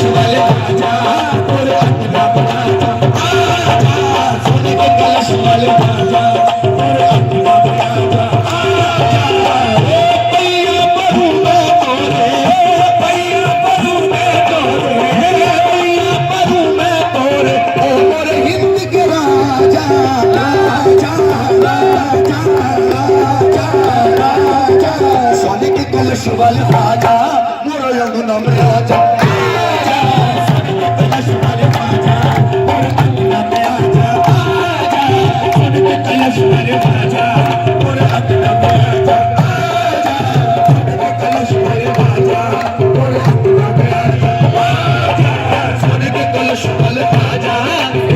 कलश वाले आजा और अंगना में आजा, आजा सोने के कलश वाले आजा और अंगना में आजा, आजा भैया बरू मैं तोरे, भैया बरू मैं तोरे, भैया बरू मैं तोरे, ओ मोरे हिंद के राजा, राजा राजा राजा राजा सोने के कलश वाले आजा मोरे अंगना में आजा, आजा सोने के कलश वाले आजा और अंगना में आजा, आजा सोने के कलश वाले आजा और अंगना में आजा, आजा सोने के कलश वाले आजा और अंगना में आजा, आजा सोने के कलश वाले आजा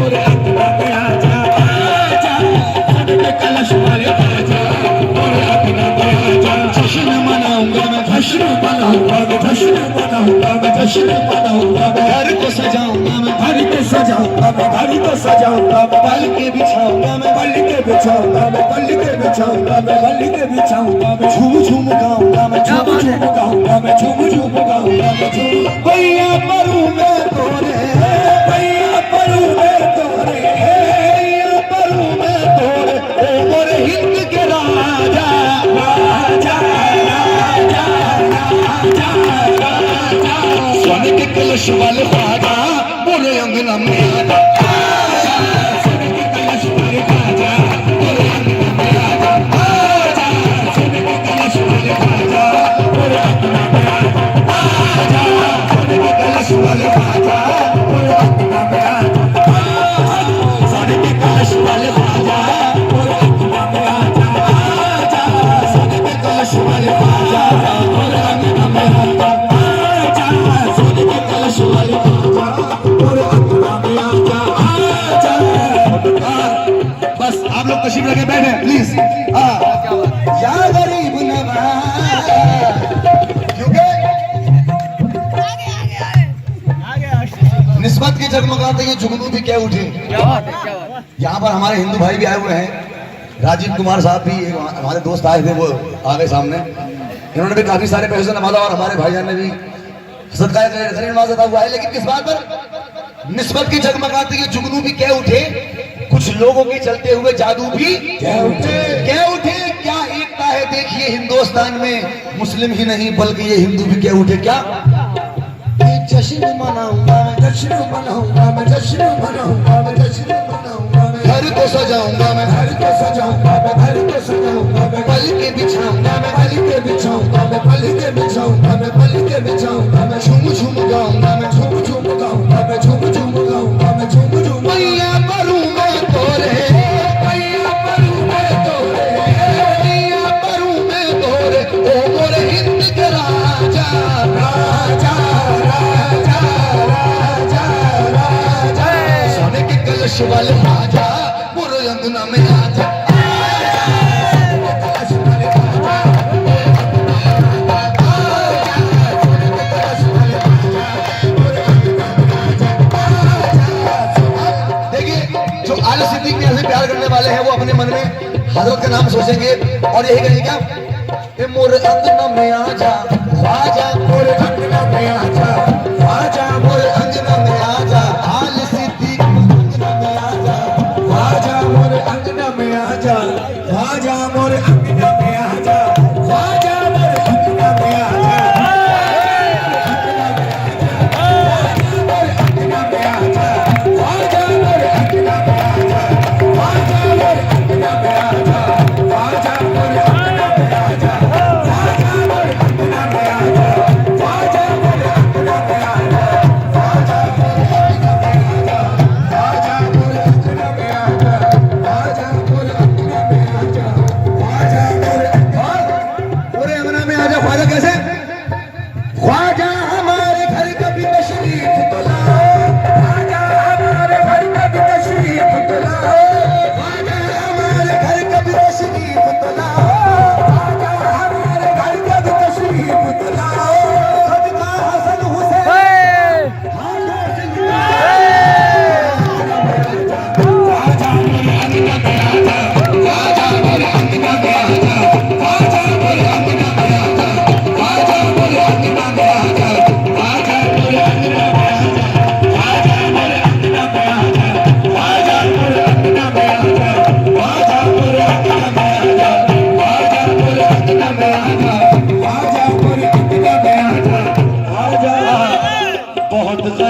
और अंगना में आजा, आजा सोने के कलश वाले आजा और अंगना में आजा। जश्न मनाऊंगा मैं, जश्न मनाऊंगा मैं, जश्न मनाऊंगा मैं, जश्न मनाऊंगा मैं, घर को सजाऊंगा मैं, घर को सजाऊंगा मैं, घर को सजाऊंगा मैं, बल के बिछाऊंगा मैं, बल के बिछाऊंगा मैं, बल के बिछाऊंगा मैं, बल के बिछाऊंगा मैं, झूम झूम गाऊंगा मैं, झूम झूम गाऊंगा मैं, झूम झूम गाऊंगा मैं, झूम भैया बरू मैं तोरे, भैया बरू मैं तोरे, भैया बरू मैं तोरे, ओ मोरे हिंद के राजा, राजा राजा राजा राजा सोने के कलश वाले ख्वाजा मोरे अंगना में आजा, आजा सोने के कलश वाले ख्वाजा मोरे अंगना में आजा, आजा सोने के कलश वाले ख्वाजा मोरे अंगना में आजा, आजा सोने के कलश वाले ख्वाजा मोरे अंगना में आजा, आजा सोने के कलश वाले ख्वाजा मोरे अंगना में आजा, आजा सोने के कलश वाले ख्वाजा मोरे अंगना में आजा, आजा सोने के कलश वाले ख्वाजा मोरे अंगना में आजा, आजा। बस आप लोग तशरीफ लेके बैठे प्लीज। या गरीब नवाज क्योंकि निस्बत की जगमगाते ये जुगनू भी क्या उठे। यहाँ पर हमारे हिंदू भाई भी आए हुए हैं, राजीव कुमार साहब भी हमारे दोस्त आए थे, वो आ गए सामने, इन्होंने भी काफी सारे पैसे नवाजा और हमारे भाईजान ने भी सदका नवाजा था हुआ है। लेकिन किस बात पर निस्बत की जगमगाते ये जुगनू भी क्या उठे, कुछ लोगों के चलते हुए जादू भी क्या उठे, क्या उठे, क्या एकता है देखिए हिंदुस्तान में, मुस्लिम ही नहीं बल्कि ये हिंदू भी क्या उठे। क्या जश्न मनाऊंगा मैं, जश्न मनाऊंगा मैं, जश्न मनाऊंगा मैं, जश्न मनाऊंगा मैं, घर को सजाऊंगा मैं, घर को सजाऊंगा मैं, घर को सजाऊंगा मैं, बल के बिछाऊंगा मैं, बल के बिछाऊंगा मैं, बल के बिछाऊंगा मैं, बल के बिछाऊंगा मैं, झूम झूम गाऊंगा मैं, झूम झूम गाऊंगा मैं, झूम झूम गाऊंगा मैं, झूम झूम भैया बरू मैं तोरे, भैया बरू मैं तोरे, भैया बरू मैं तोरे, ओ मोरे हिंद के राजा, राजा राजा राजा राजा सोने के कलश वाले आजा मोरे अंगना में आजा, प्यार करने वाले हैं वो अपने मन में हजरत का नाम सोचेंगे और यही कहेंगे क्या, मोरे अंगना में आजा आजा, मोरे अंगना में आजा आजा, मोरे अंगना में आजा, आल सिद्दीक अंगना में आजा आजा, मोरे अंगना में आजा आजा, मोरे अंगना में आजा आजा, मोरे अंगना में आजा,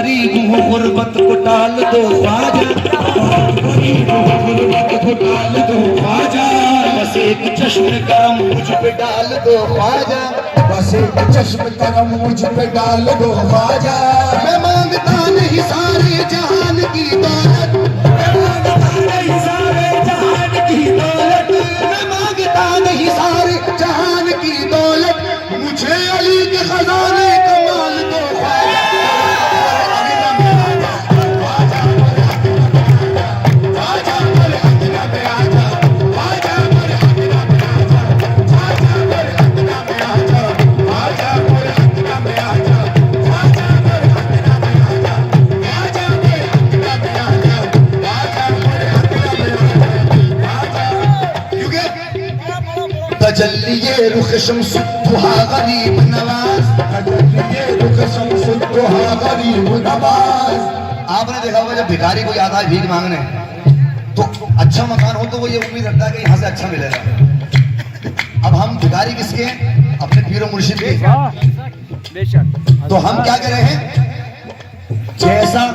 गरीब हूँ गुर्बत को टाल दो ख्वाजा, बहुत गरीब हूँ गुर्बत को टाल दो ख्वाजा, बस एक चश्म करम मुझ पे डाल दो ख्वाजा, बस एक चश्म करम मुझ पे डाल दो ख्वाजा। मैं मांगता नहीं सारे जहान की दौलत, मैं मांगता नहीं सारे जहान की दौलत, मैं मांगता नहीं सारे जहान की दौलत, मुझे अली के खजाने कमाल दो ख्वाजा। तजल्लिए रुख शम्सुद्दुहा गरीब नवाज, तजल्लिए रुख शम्सुद्दुहा गरीब नवाज। आपने देखा होगा जब भिखारी कोई आता है भीख मांगने तो अच्छा मकान हो तो वो ये उम्मीद रखता है कि यहाँ से अच्छा मिलेगा। अब हम भिखारी किसके हैं? अपने पीरो मुर्शिद के। तो हम क्या कर रहे हैं? जैसा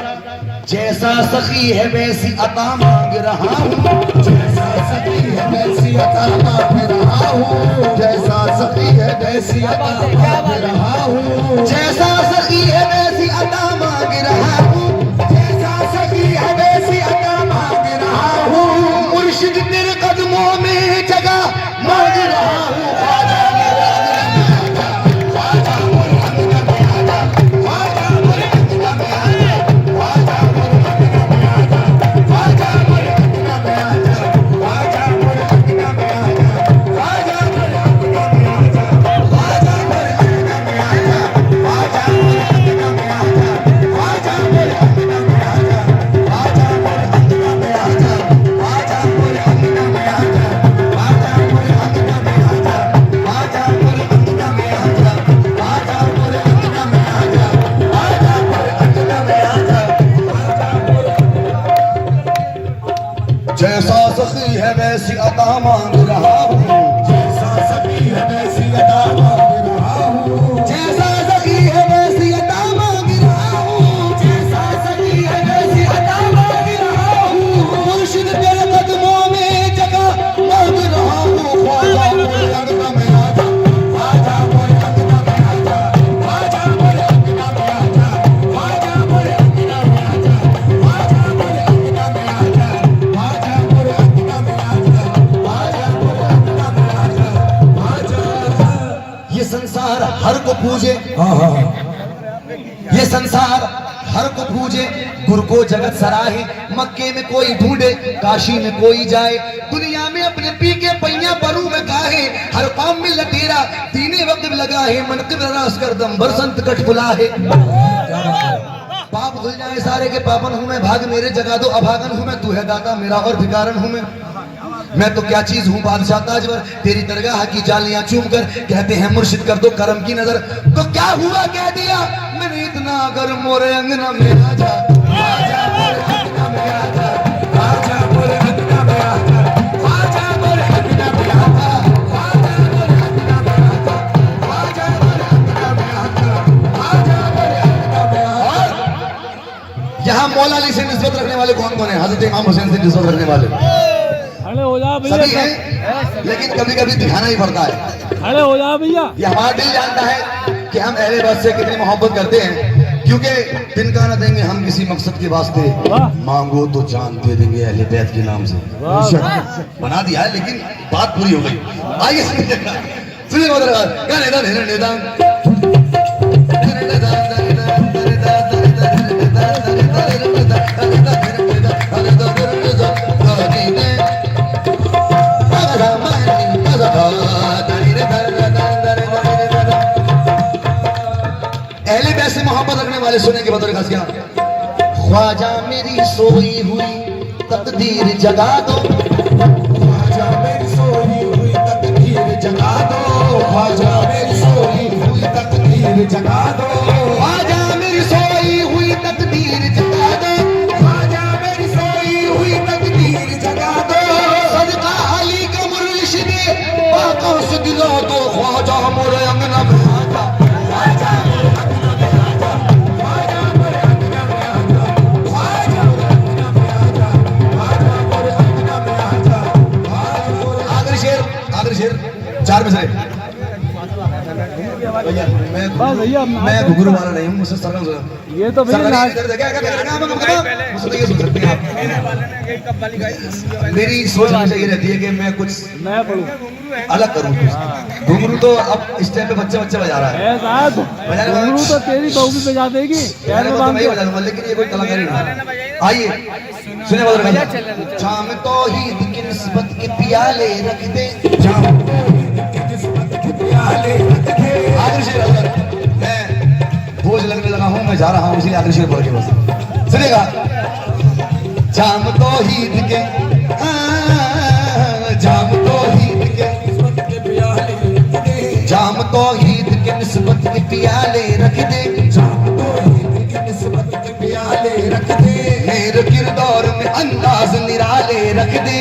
जैसा सखी है वैसी अता मांग रहा हूँ, जैसा सखी है वैसी अता मांग रहा हूँ, जैसा सखी है वैसी अता मांग रहा हूँ, जैसा सखी है वैसी अता मांग रहा हूँ, जैसा सखी है वैसी अता मांग रहा हूँ। मुर्शिद तेरे कदमों में जगह मांग रहा हूँ। जैसा सखी है वैसी अता मांग रहा हूँ, जैसा सखी है वैसी अता मांग रहा हूँ, जैसा सखी है वैसी अता मांग रहा हूँ, जैसा सखी है वैसी अता मांग रहा हूँ। मुर्शिद तेरे कदमों में जगह मांग रहा हूँ। ख्वाजा मोरे अंगना में आजा, ख्वाजा मोरे अंगना में आजा, ख्वाजा मोरे अंगना में आजा, ख्वाजा मोरे अंगना में आजा, ख्वाजा मोरे अंगना में आजा, ये संसार हर को पूजे, ये संसार हर को पूजे, गुरु को जगत सराहे, मक्के में कोई ढूंढे, काशी में कोई जाए, दुनिया में अपने पी के पैया बरू में गाहे, हर काम में लटेरा तीने वक्त लगा है, मन के रास कर दम बरसंत कट बुला है। पाप धुल जाए सारे के पापन हूं मैं, भाग मेरे जगा दो अभागन हूं मैं, तू है दाता मेरा और भिकारन हूं मैं तो क्या चीज हूँ बादशाह ताजवर, तेरी दरगाह की जालियां चूम कर कहते हैं मुर्शिद कर दो करम की नजर। तो क्या हुआ कह दिया मैंने इतना, अगर मोरे अंगना में आजा, आजा मोरे अंगना में आजा, आजा मोरे अंगना में आजा, आजा मोरे अंगना में आजा, आजा मोरे अंगना में आजा, आजा मोरे अंगना में आजा, आजा मोरे अंगना में आजा। यहाँ मौला अली से निस्बत रखने वाले कौन कौन है? हजरत इमाम हुसैन से निस्बत रखने वाले सभी हैं, लेकिन कभी कभी दिखाना ही पड़ता है। अरे हो जा भैया, ये हमारा दिल जानता है कि हम अहले बैत से कितनी मोहब्बत करते हैं, क्योंकि दिन का न देंगे हम किसी मकसद के वास्ते, मांगो तो जान दे देंगे अहले बैत के नाम से। बना दिया है लेकिन बात पूरी हो गई। आइए सुनिए अहले बैत से मोहब्बत रखने वाले सुने के बतौर खास क्या, ख्वाजा मेरी सोई हुई तकदीर जगा दो, ख्वाजा मेरी सोई हुई तकदीर जगा दो, ख्वाजा मेरी सोई हुई तकदीर जगा दो, ख्वाजा मेरी सोई हुई तकदीर जगा दो, ख्वाजा मेरी सोई हुई तकदीर जगा दो, सदका अली का मुर्शिद बातों से दिला दो, ख्वाजा मोरे अंगना में आजा, ख्वाजा मोरे अंगना में आजा, ख्वाजा मोरे अंगना बस भैया मैं घुघरू वाला नहीं हूँ, मुझसे सरल ये तो भैया मुझसे तो ये सुन सकते हैं आप। मेरी सोच हमेशा ये रहती है कि मैं कुछ मैं पढ़ूं अलग करूँ। घुघरू तो अब इस टाइम पे बच्चा बच्चा बजा रहा है, साहब घुंघरू तो तेरी बहू भी बजा देगी पैर में बांध मैं के। बजा दूंगा, लेकिन ये कोई कलाकारी नहीं है। आइए सुने बदल गाना। शाम तो ईद की निस्बत के प्याले रख दे, शाम तो ईद की निस्बत के प्याले रख दे। आखिरी शेर अगर मैं बोझ लगने लगा हूँ, मैं जा रहा हूँ, इसलिए आखिरी शेर बोल के बस सुनेगा। शाम तो ईद के जाम तो ईद के जाम तो ईद के निस्बत के प्याले रख दे, जाम तो ईद के निस्बत के प्याले रख दे। मेरे किरदार में अंदाज निराले रख दे,